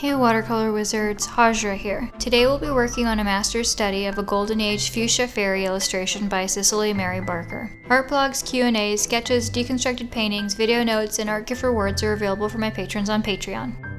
Hey watercolor wizards, Hajra here. Today we'll be working on a master's study of a Golden Age fuchsia fairy illustration by Cicely Mary Barker. Art blogs, Q&As, sketches, deconstructed paintings, video notes, and art gift rewards are available for my patrons on Patreon.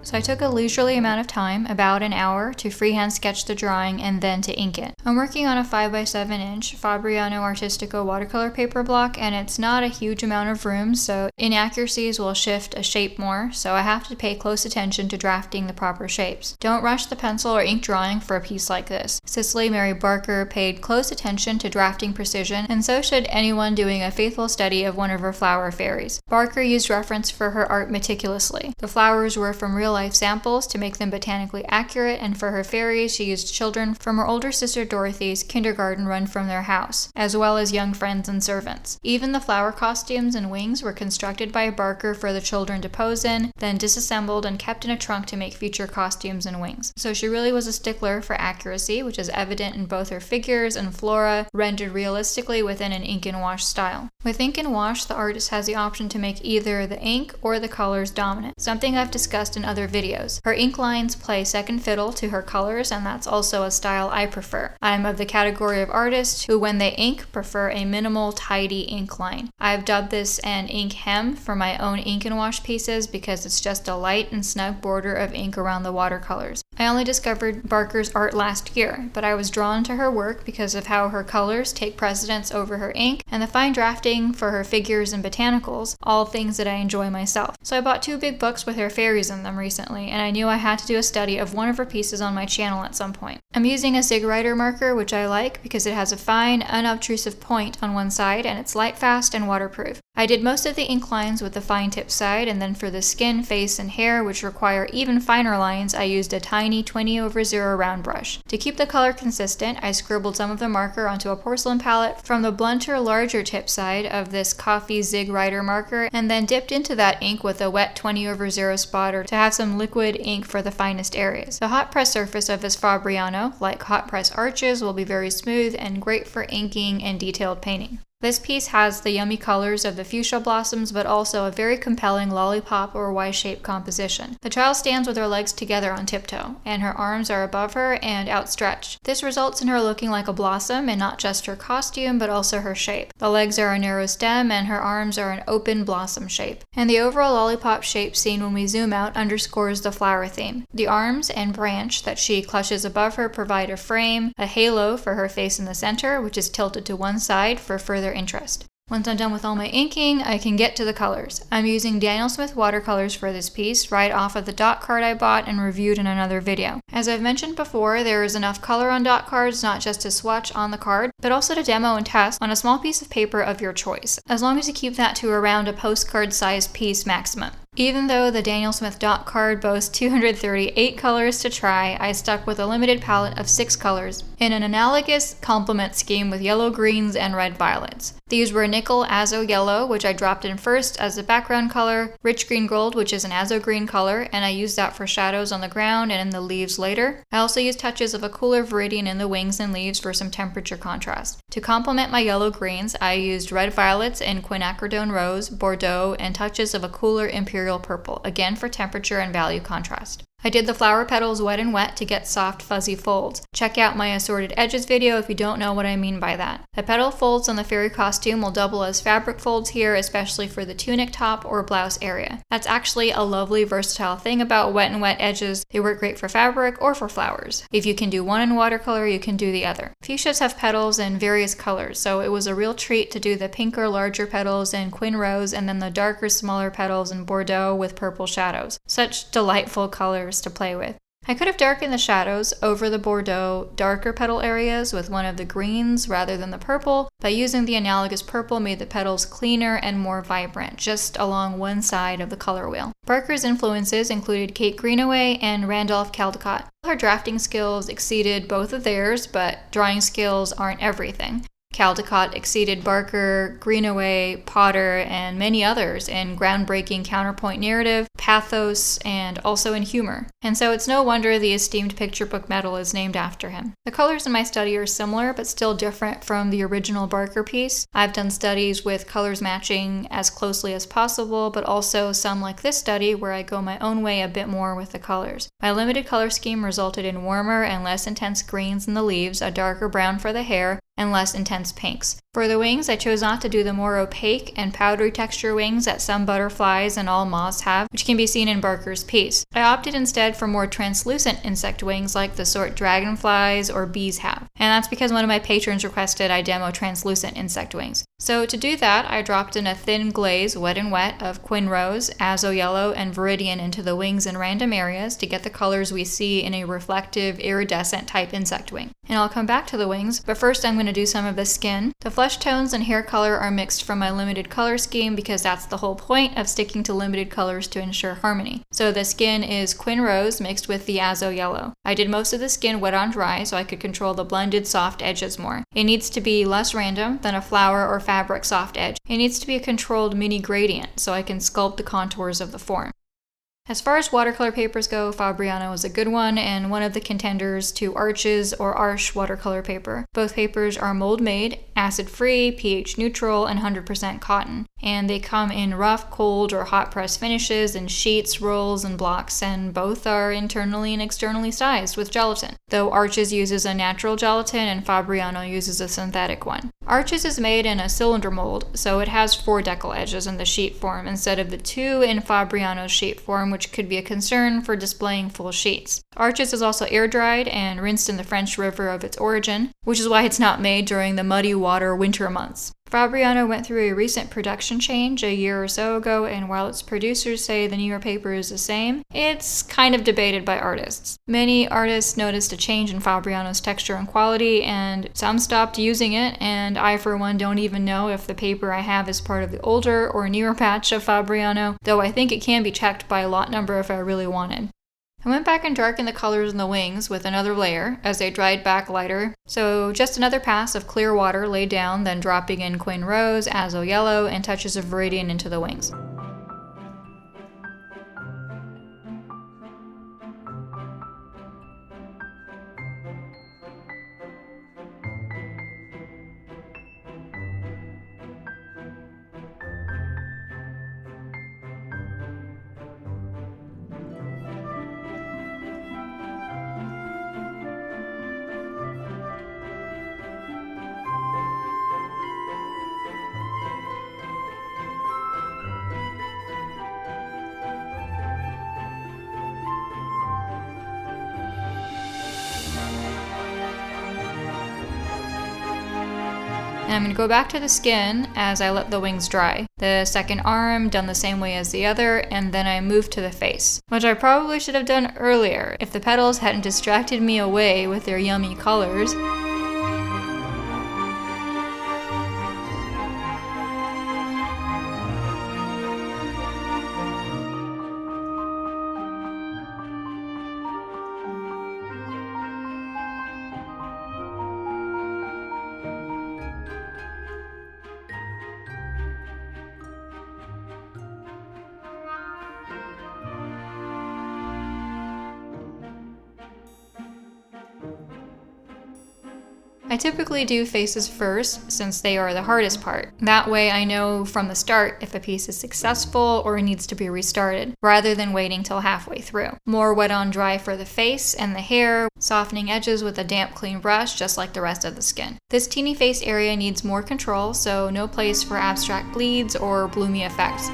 So I took a leisurely amount of time, about an hour, to freehand sketch the drawing and then to ink it. I'm working on a 5x7 inch Fabriano Artistico watercolor paper block, and it's not a huge amount of room, so inaccuracies will shift a shape more, so I have to pay close attention to drafting the proper shapes. Don't rush the pencil or ink drawing for a piece like this. Cicely Mary Barker paid close attention to drafting precision, and so should anyone doing a faithful study of one of her flower fairies. Barker used reference for her art meticulously. The flowers were from real-life samples to make them botanically accurate, and for her fairies she used children from her older sister Dorothy's kindergarten run from their house, as well as young friends and servants. Even the flower costumes and wings were constructed by Barker for the children to pose in, then disassembled and kept in a trunk to make future costumes and wings. So she really was a stickler for accuracy, which is evident in both her figures and flora, rendered realistically within an ink and wash style. With ink and wash, the artist has the option to make either the ink or the colors dominant, something I've discussed in other videos. Her ink lines play second fiddle to her colors, and that's also a style I prefer. I'm of the category of artists who, when they ink, prefer a minimal, tidy ink line. I've dubbed this an ink hem for my own ink and wash pieces because it's just a light and snug border of ink around the watercolors. I only discovered Barker's art last year, but I was drawn to her work because of how her colors take precedence over her ink and the fine drafting for her figures and botanicals, all things that I enjoy myself. So I bought 2 big books with her fairies in them recently, and I knew I had to do a study of one of her pieces on my channel at some point. I'm using a Zig Writer marker, which I like because it has a fine, unobtrusive point on one side and it's light fast and waterproof. I did most of the ink lines with the fine tip side, and then for the skin, face, and hair, which require even finer lines, I used a tiny 20/0 round brush. To keep the color consistent, I scribbled some of the marker onto a porcelain palette from the blunter, larger tip side of this coffee Zig Writer marker, and then dipped into that ink with a wet 20/0 spotter to have some liquid ink for the finest areas. The hot press surface of this Fabriano, like hot press arches, will be very smooth and great for inking and detailed painting. This piece has the yummy colors of the fuchsia blossoms, but also a very compelling lollipop or Y-shaped composition. The child stands with her legs together on tiptoe, and her arms are above her and outstretched. This results in her looking like a blossom, and not just her costume, but also her shape. The legs are a narrow stem, and her arms are an open blossom shape. And the overall lollipop shape seen when we zoom out underscores the flower theme. The arms and branch that she clutches above her provide a frame, a halo for her face in the center, which is tilted to one side for further interest. Once I'm done with all my inking, I can get to the colors. I'm using Daniel Smith watercolors for this piece, right off of the dot card I bought and reviewed in another video. As I've mentioned before, there is enough color on dot cards not just to swatch on the card, but also to demo and test on a small piece of paper of your choice, as long as you keep that to around a postcard-sized piece maximum. Even though the Daniel Smith dot card boasts 238 colors to try, I stuck with a limited palette of 6 colors in an analogous complement scheme with yellow greens and red violets. These were nickel azo yellow, which I dropped in first as the background color, rich green gold, which is an azo green color, and I used that for shadows on the ground and in the leaves later. I also used touches of a cooler viridian in the wings and leaves for some temperature contrast. To complement my yellow greens, I used red violets in quinacridone rose, bordeaux, and touches of a cooler imperial purple, again for temperature and value contrast. I did the flower petals wet and wet to get soft fuzzy folds. Check out my assorted edges video if you don't know what I mean by that. The petal folds on the fairy costume will double as fabric folds here, especially for the tunic top or blouse area. That's actually a lovely versatile thing about wet and wet edges. They work great for fabric or for flowers. If you can do one in watercolor, you can do the other. Fuchsias have petals in various colors, so it was a real treat to do the pinker, larger petals in quin rose and then the darker, smaller petals in bordeaux with purple shadows. Such delightful colors to play with. I could have darkened the shadows over the bordeaux darker petal areas with one of the greens rather than the purple, but using the analogous purple made the petals cleaner and more vibrant, just along one side of the color wheel. Barker's influences included Kate Greenaway and Randolph Caldecott. Her drafting skills exceeded both of theirs, but drawing skills aren't everything. Caldecott exceeded Barker, Greenaway, Potter, and many others in groundbreaking counterpoint narrative, pathos and also in humor. And so it's no wonder the esteemed picture book medal is named after him. The colors in my study are similar but still different from the original Barker piece. I've done studies with colors matching as closely as possible, but also some like this study where I go my own way a bit more with the colors. My limited color scheme resulted in warmer and less intense greens in the leaves, a darker brown for the hair, and less intense pinks. For the wings, I chose not to do the more opaque and powdery texture wings that some butterflies and all moths have, which can be seen in Barker's piece. I opted instead for more translucent insect wings like the sort dragonflies or bees have. And that's because one of my patrons requested I demo translucent insect wings. So to do that, I dropped in a thin glaze, wet and wet, of Quin Rose, Azo Yellow, and Viridian into the wings in random areas to get the colors we see in a reflective, iridescent type insect wing. And I'll come back to the wings, but first I'm going to do some of the skin. The flesh tones and hair color are mixed from my limited color scheme because that's the whole point of sticking to limited colors to ensure harmony. So the skin is Quin Rose mixed with the Azo Yellow. I did most of the skin wet on dry so I could control the blended soft edges more. It needs to be less random than a flower or fabric soft edge. It needs to be a controlled mini gradient so I can sculpt the contours of the form. As far as watercolor papers go, Fabriano is a good one and one of the contenders to Arches or Arche watercolor paper. Both papers are mold-made, acid-free, pH neutral, and 100% cotton. And they come in rough, cold, or hot press finishes in sheets, rolls, and blocks, and both are internally and externally sized with gelatin, though Arches uses a natural gelatin and Fabriano uses a synthetic one. Arches is made in a cylinder mold, so it has 4 decal edges in the sheet form instead of the 2 in Fabriano's sheet form, which could be a concern for displaying full sheets. Arches is also air-dried and rinsed in the French River of its origin, which is why it's not made during the muddy water winter months. Fabriano went through a recent production change a year or so ago, and while its producers say the newer paper is the same, it's kind of debated by artists. Many artists noticed a change in Fabriano's texture and quality, and some stopped using it, and I for one don't even know if the paper I have is part of the older or newer batch of Fabriano, though I think it can be checked by a lot number if I really wanted. I went back and darkened the colors in the wings with another layer as they dried back lighter, so just another pass of clear water laid down, then dropping in Quin Rose, Azo Yellow, and touches of Viridian into the wings. And I'm going to go back to the skin as I let the wings dry. The second arm done the same way as the other, and then I moved to the face, which I probably should have done earlier if the petals hadn't distracted me away with their yummy colors. I typically do faces first since they are the hardest part. That way I know from the start if a piece is successful or needs to be restarted, rather than waiting till halfway through. More wet on dry for the face and the hair, softening edges with a damp clean brush just like the rest of the skin. This teeny face area needs more control, so no place for abstract bleeds or bloomy effects.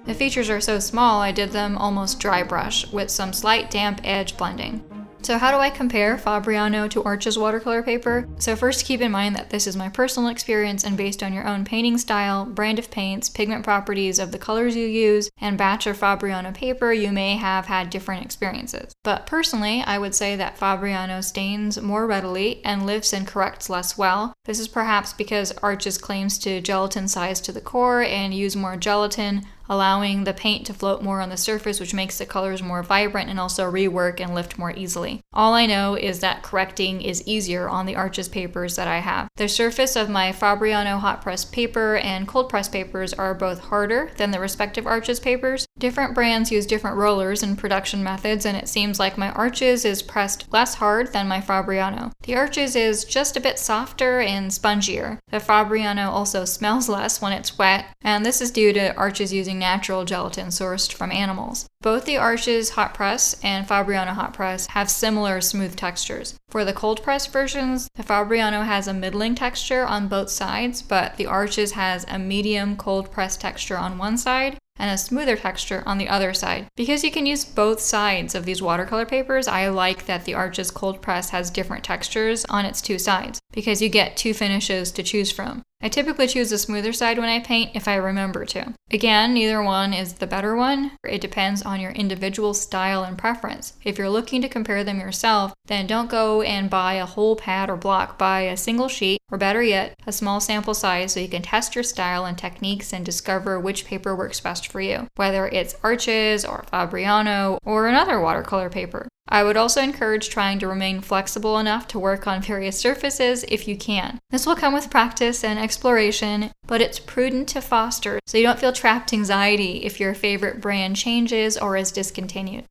The features are so small I did them almost dry brush with some slight damp edge blending. So how do I compare Fabriano to Arches watercolor paper? So first keep in mind that this is my personal experience and based on your own painting style, brand of paints, pigment properties of the colors you use, and batch of Fabriano paper, you may have had different experiences. But personally, I would say that Fabriano stains more readily and lifts and corrects less well. This is perhaps because Arches claims to gelatin size to the core and use more gelatin, allowing the paint to float more on the surface, which makes the colors more vibrant and also rework and lift more easily. All I know is that correcting is easier on the Arches papers that I have. The surface of my Fabriano hot press paper and cold press papers are both harder than the respective Arches papers. Different brands use different rollers and production methods, and it seems like my Arches is pressed less hard than my Fabriano. The Arches is just a bit softer and spongier. The Fabriano also smells less when it's wet, and this is due to Arches using natural gelatin sourced from animals. Both the Arches hot press and Fabriano hot press have similar smooth textures. For the cold press versions, the Fabriano has a middling texture on both sides, but the Arches has a medium cold press texture on one side and a smoother texture on the other side. Because you can use both sides of these watercolor papers, I like that the Arches cold press has different textures on its two sides, because you get two finishes to choose from. I typically choose the smoother side when I paint if I remember to. Again, neither one is the better one. It depends on your individual style and preference. If you're looking to compare them yourself, then don't go and buy a whole pad or block. Buy a single sheet, or better yet, a small sample size so you can test your style and techniques and discover which paper works best for you, whether it's Arches or Fabriano or another watercolor paper. I would also encourage trying to remain flexible enough to work on various surfaces if you can. This will come with practice and exploration, but it's prudent to foster so you don't feel trapped anxiety if your favorite brand changes or is discontinued.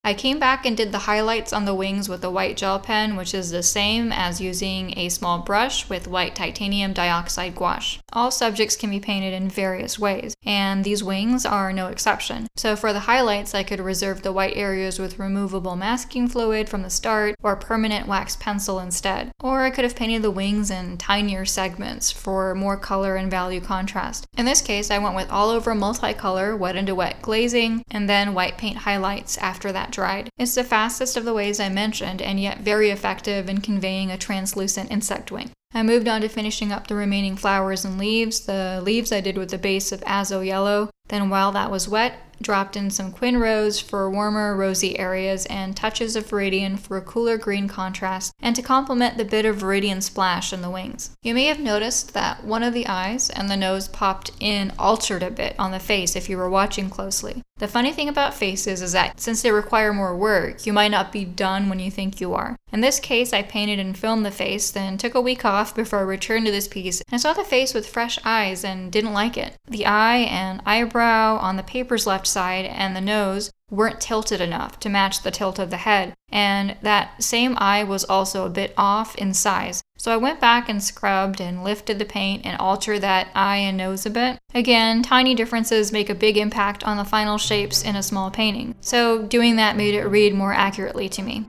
I came back and did the highlights on the wings with a white gel pen, which is the same as using a small brush with white titanium dioxide gouache. All subjects can be painted in various ways, and these wings are no exception. So for the highlights, I could reserve the white areas with removable masking fluid from the start, or permanent wax pencil instead. Or I could have painted the wings in tinier segments for more color and value contrast. In this case, I went with all over multicolor, wet into wet glazing, and then white paint highlights after that dried. It's the fastest of the ways I mentioned, and yet very effective in conveying a translucent insect wing. I moved on to finishing up the remaining flowers and leaves. The leaves I did with the base of azo yellow. Then while that was wet, dropped in some quin rose for warmer rosy areas and touches of viridian for a cooler green contrast and to complement the bit of viridian splash in the wings. You may have noticed that one of the eyes and the nose popped in altered a bit on the face if you were watching closely. The funny thing about faces is that since they require more work, you might not be done when you think you are. In this case, I painted and filmed the face, then took a week off before I returned to this piece, and I saw the face with fresh eyes and didn't like it. The eye and eyebrow on the paper's left side and the nose weren't tilted enough to match the tilt of the head, and that same eye was also a bit off in size. So I went back and scrubbed and lifted the paint and altered that eye and nose a bit. Again, tiny differences make a big impact on the final shapes in a small painting, so doing that made it read more accurately to me.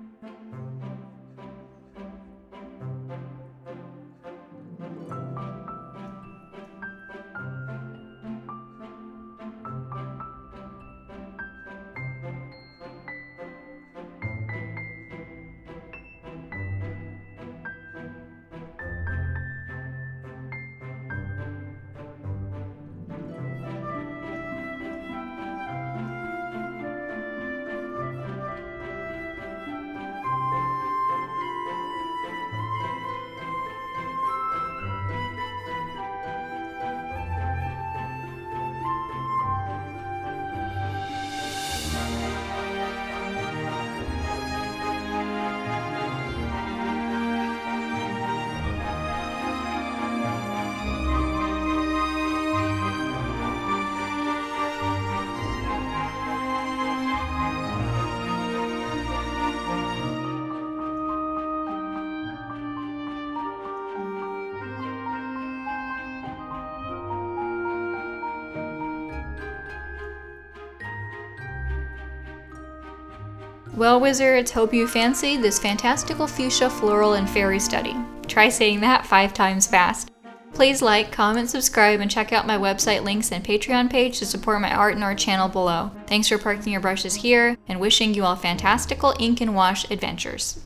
Well, wizards, hope you fancied this fantastical fuchsia floral and fairy study. Try saying that 5 times fast. Please like, comment, subscribe, and check out my website links and Patreon page to support my art and art channel below. Thanks for parking your brushes here, and wishing you all fantastical ink and wash adventures.